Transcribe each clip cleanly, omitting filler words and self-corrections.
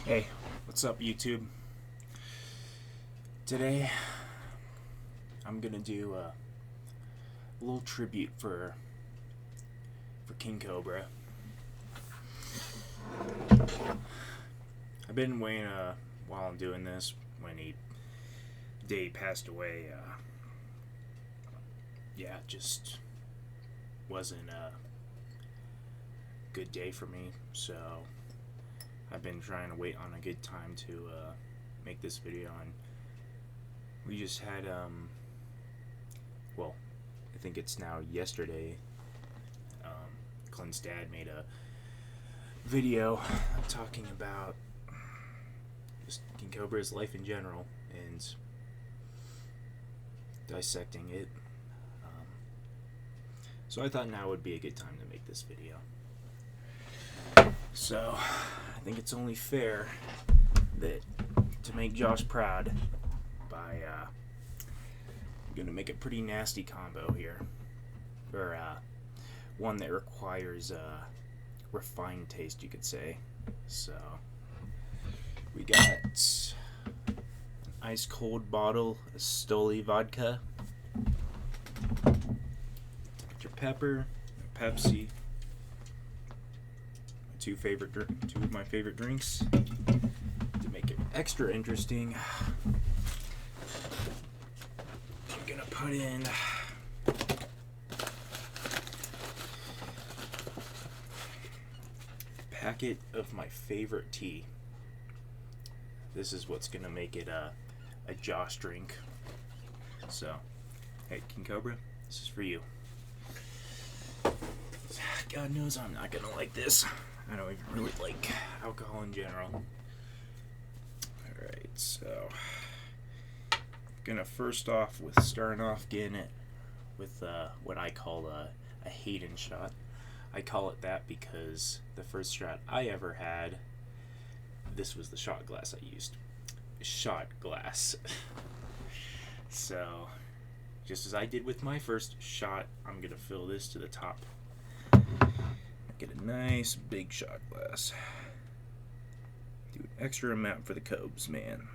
Hey, what's up YouTube? Today I'm gonna do a little tribute for King Cobra. I've been waiting while I'm doing this. When the day he passed away, yeah, just wasn't a good day for me, so I've been trying to wait on a good time to make this video on. We just had, well, I think it's now yesterday, Clint's dad made a video talking about just King Cobra's life in general and dissecting it. So I thought now would be a good time to make this video. So I think it's only fair that to make Josh proud by I'm gonna make a pretty nasty combo here, or one that requires refined taste, you could say. So we got an ice cold bottle of Stoli vodka, Dr. Pepper, Pepsi. Two of my favorite drinks. To make it extra interesting, I'm gonna put in a packet of my favorite tea. This is what's gonna make it a Josh drink. So, hey, King Cobra, this is for you. God knows I'm not gonna like this. I don't even really like alcohol in general. Alright, so gonna first off starting off getting it with what I call a Hayden shot. I call it that because the first shot I ever had, this was the shot glass I used. Shot glass. So just as I did with my first shot, I'm gonna fill this to the top. Get a nice big shot glass. Do an extra amount for the Cobes, man.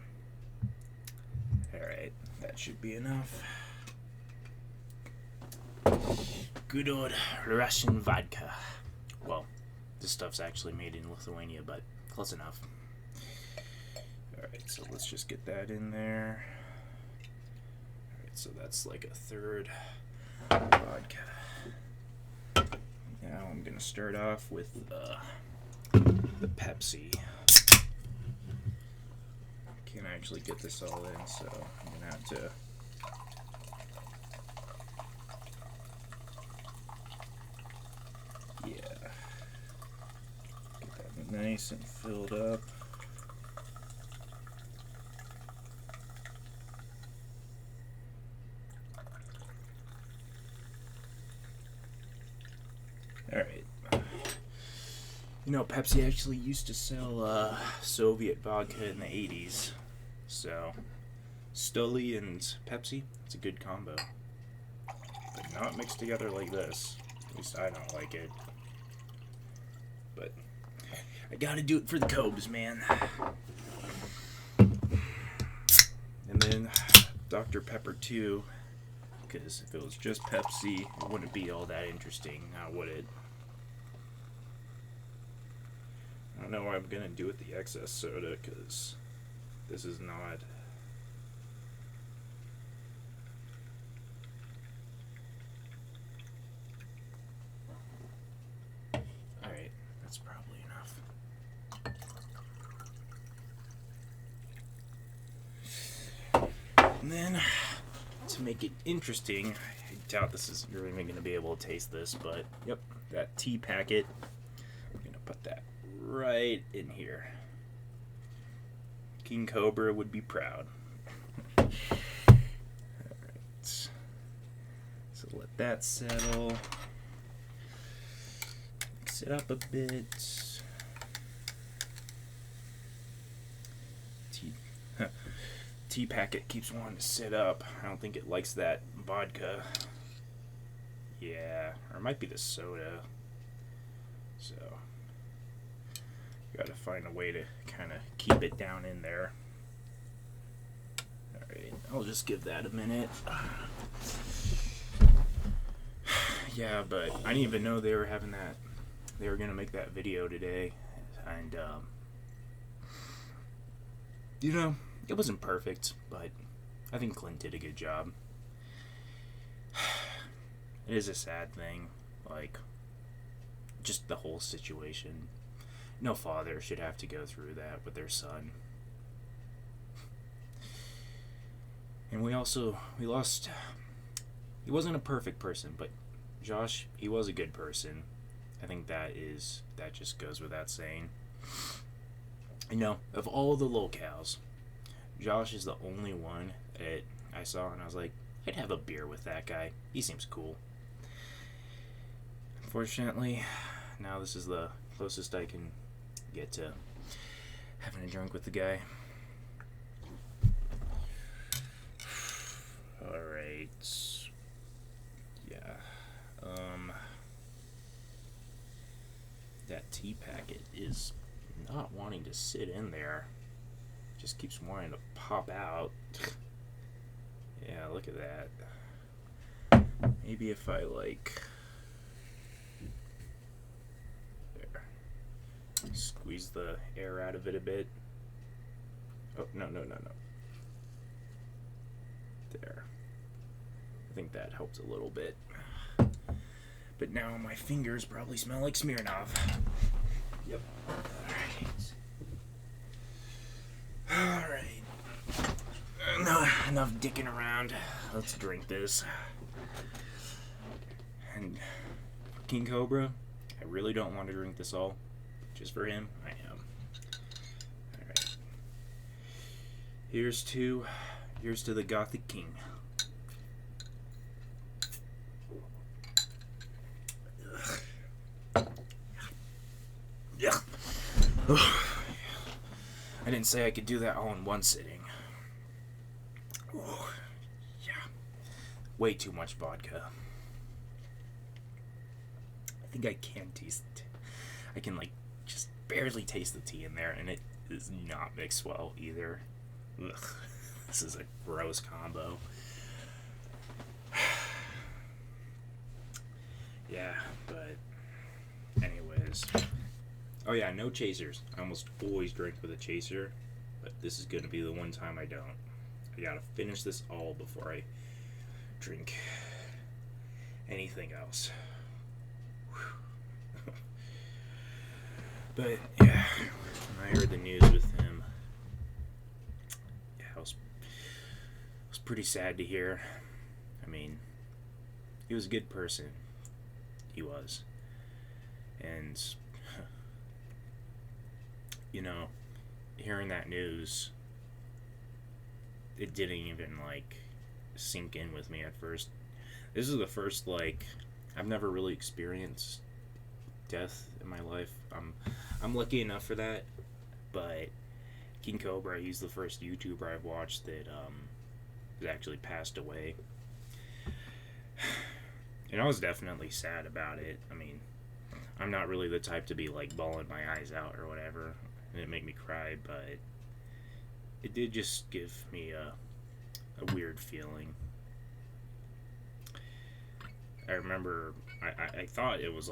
Alright, that should be enough. Good old Russian vodka. Well, this stuff's actually made in Lithuania, but close enough. Alright, so let's just get that in there. Alright, so that's like a third vodka. Now I'm going to start off with the Pepsi. Can't actually get this all in, so I'm going to have to get that nice and filled up. Alright. You know, Pepsi actually used to sell Soviet vodka in the 80s. So, Stoli and Pepsi, it's a good combo. But not mixed together like this. At least I don't like it. But I gotta do it for the Cobes, man. And then Dr. Pepper too. Because if it was just Pepsi, it wouldn't be all that interesting, now would it? I don't know what I'm gonna do with the excess soda, because this is not. Alright, that's probably enough. And then, to make it interesting, I doubt you're even going to be able to taste this, but yep, that tea packet, I'm going to put that right in here. King Cobra would be proud. Alright, so let that settle. Mix it up a bit. Tea packet keeps wanting to sit up. I don't think it likes that vodka. Yeah, or it might be the soda. So, gotta find a way to kind of keep it down in there. Alright, I'll just give that a minute. Yeah, but I didn't even know they were having that. They were gonna make that video today, and you know, it wasn't perfect, but I think Clint did a good job. It is a sad thing, like, just the whole situation. No father should have to go through that with their son. And we lost, he wasn't a perfect person, but Josh, he was a good person. I think that just goes without saying. You know, of all the locals, Josh is the only one that I saw and I was like, I'd have a beer with that guy. He seems cool. Unfortunately, now this is the closest I can get to having a drink with the guy. Alright. Yeah. That tea packet is not wanting to sit in there. Just keeps wanting to pop out. Yeah, look at that. Maybe if I there. Squeeze the air out of it a bit. Oh, no. There. I think that helped a little bit. But now my fingers probably smell like Smirnoff. Yep. Alright. No, enough dicking around. Let's drink this. And King Cobra, I really don't want to drink this all. Just for him, I am. Alright. Here's to the Gothic King. Yeah. I didn't say I could do that all in one sitting. Oh, yeah. Way too much vodka. I think I can taste it. I can just barely taste the tea in there, and it does not mix well either. Ugh. This is a gross combo. Yeah, but anyways. Oh yeah, no chasers. I almost always drink with a chaser, but this is gonna be the one time I don't. I gotta finish this all before I drink anything else. But yeah, when I heard the news with him, yeah, it was pretty sad to hear. I mean, he was a good person. He was. And you know, hearing that news, it didn't even sink in with me at first. This is the first I've never really experienced death in my life. I'm lucky enough for that, but King Cobra, he's the first YouTuber I've watched that has actually passed away. And I was definitely sad about it. I mean, I'm not really the type to be bawling my eyes out or whatever. It didn't make me cry, but it did just give me a weird feeling. I remember I thought it was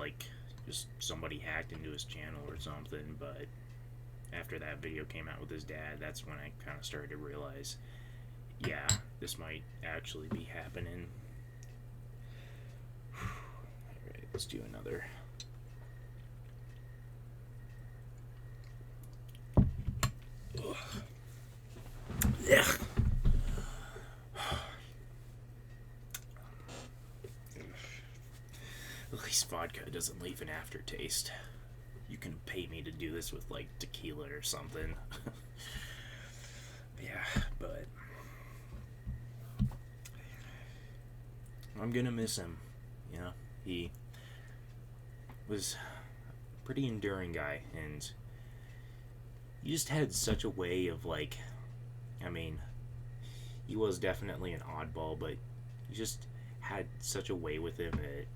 just somebody hacked into his channel or something, but after that video came out with his dad, that's when I kind of started to realize, yeah, this might actually be happening. Alright, let's do another. Ugh. Yeah. At least vodka doesn't leave an aftertaste. You can pay me to do this with tequila or something. Yeah, but I'm gonna miss him. You know, he was a pretty enduring guy, and he just had such a way of I mean, he was definitely an oddball, but he just had such a way with him that it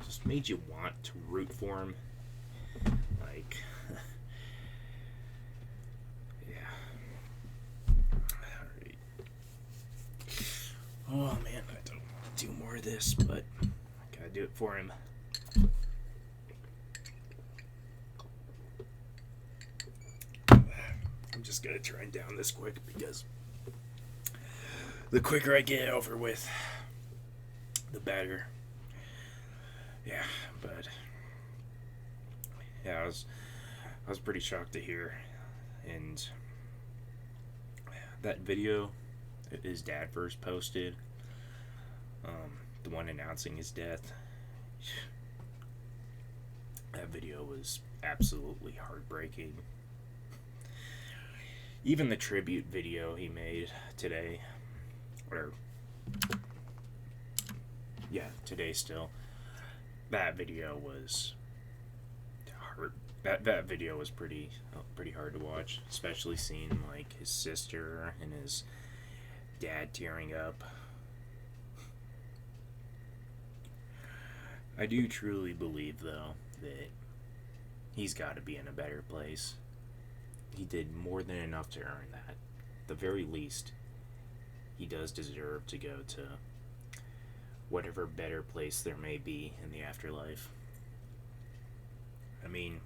just made you want to root for him. this, but I gotta do it for him. I'm just gonna try and down this quick because the quicker I get it over with, the better. Yeah, but yeah, I was pretty shocked to hear, and that video his dad first posted, the one announcing his death. That video was absolutely heartbreaking. Even the tribute video he made today, today still, that video was hard. That video was pretty hard to watch, especially seeing like his sister and his dad tearing up. I do truly believe, though, that he's got to be in a better place. He did more than enough to earn that. At the very least, he does deserve to go to whatever better place there may be in the afterlife. I mean,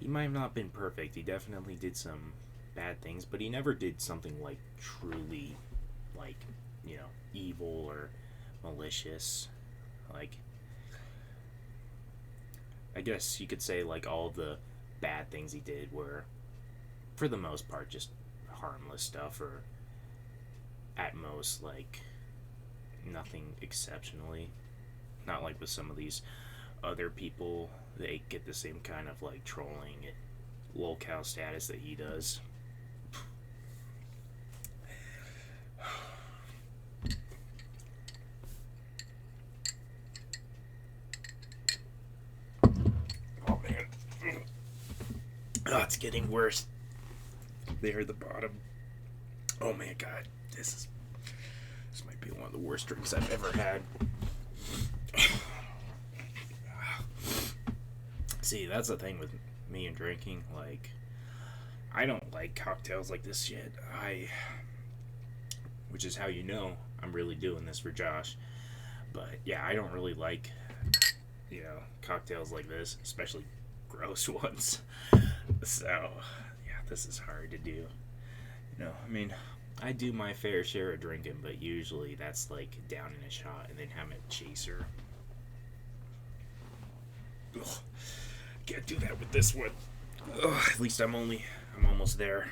he might have not been perfect. He definitely did some bad things, but he never did something like truly, like, evil or malicious. Like, I guess you could say like all the bad things he did were, for the most part, just harmless stuff, or at most like nothing exceptionally. Not like with some of these other people, they get the same kind of like trolling at lolcow status that he does. Oh man, it's getting worse. There at the bottom. Oh man, God, this might be one of the worst drinks I've ever had. See, that's the thing with me and drinking. Like, I don't like cocktails like this shit. Which is how you know I'm really doing this for Josh. But yeah, I don't really like, cocktails like this, especially gross ones. So, yeah, this is hard to do. I mean, I do my fair share of drinking, but usually that's like down in a shot and then having a chaser. Ugh. Can't do that with this one. Ugh, at least I'm almost there.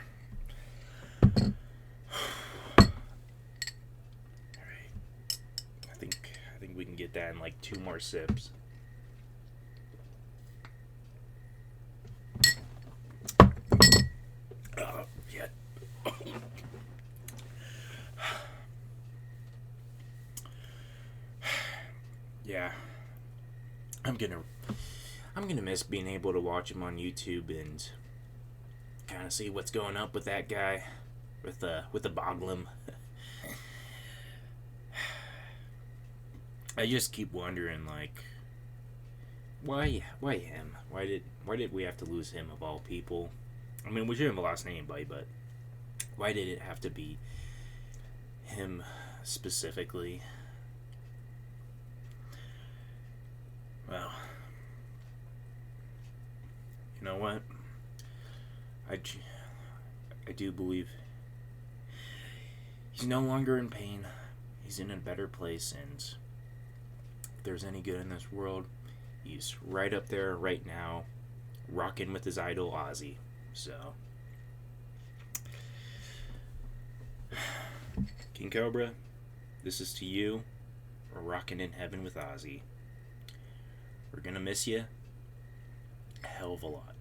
Alright. I think we can get that in like 2 more sips. Yeah. Yeah. I'm gonna miss being able to watch him on YouTube and kind of see what's going up with that guy, with the Boglum. I just keep wondering, like, why him? Why did we have to lose him of all people? I mean, we shouldn't have lost anybody, but why did it have to be him specifically? Well, you know what? I do believe he's no longer in pain. He's in a better place, and if there's any good in this world, he's right up there right now, rocking with his idol Ozzy. So, King Cobra, this is to you. We're rocking in heaven with Ozzy. We're gonna miss you a hell of a lot.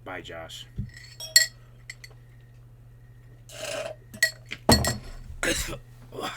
Bye, Josh. Ugh.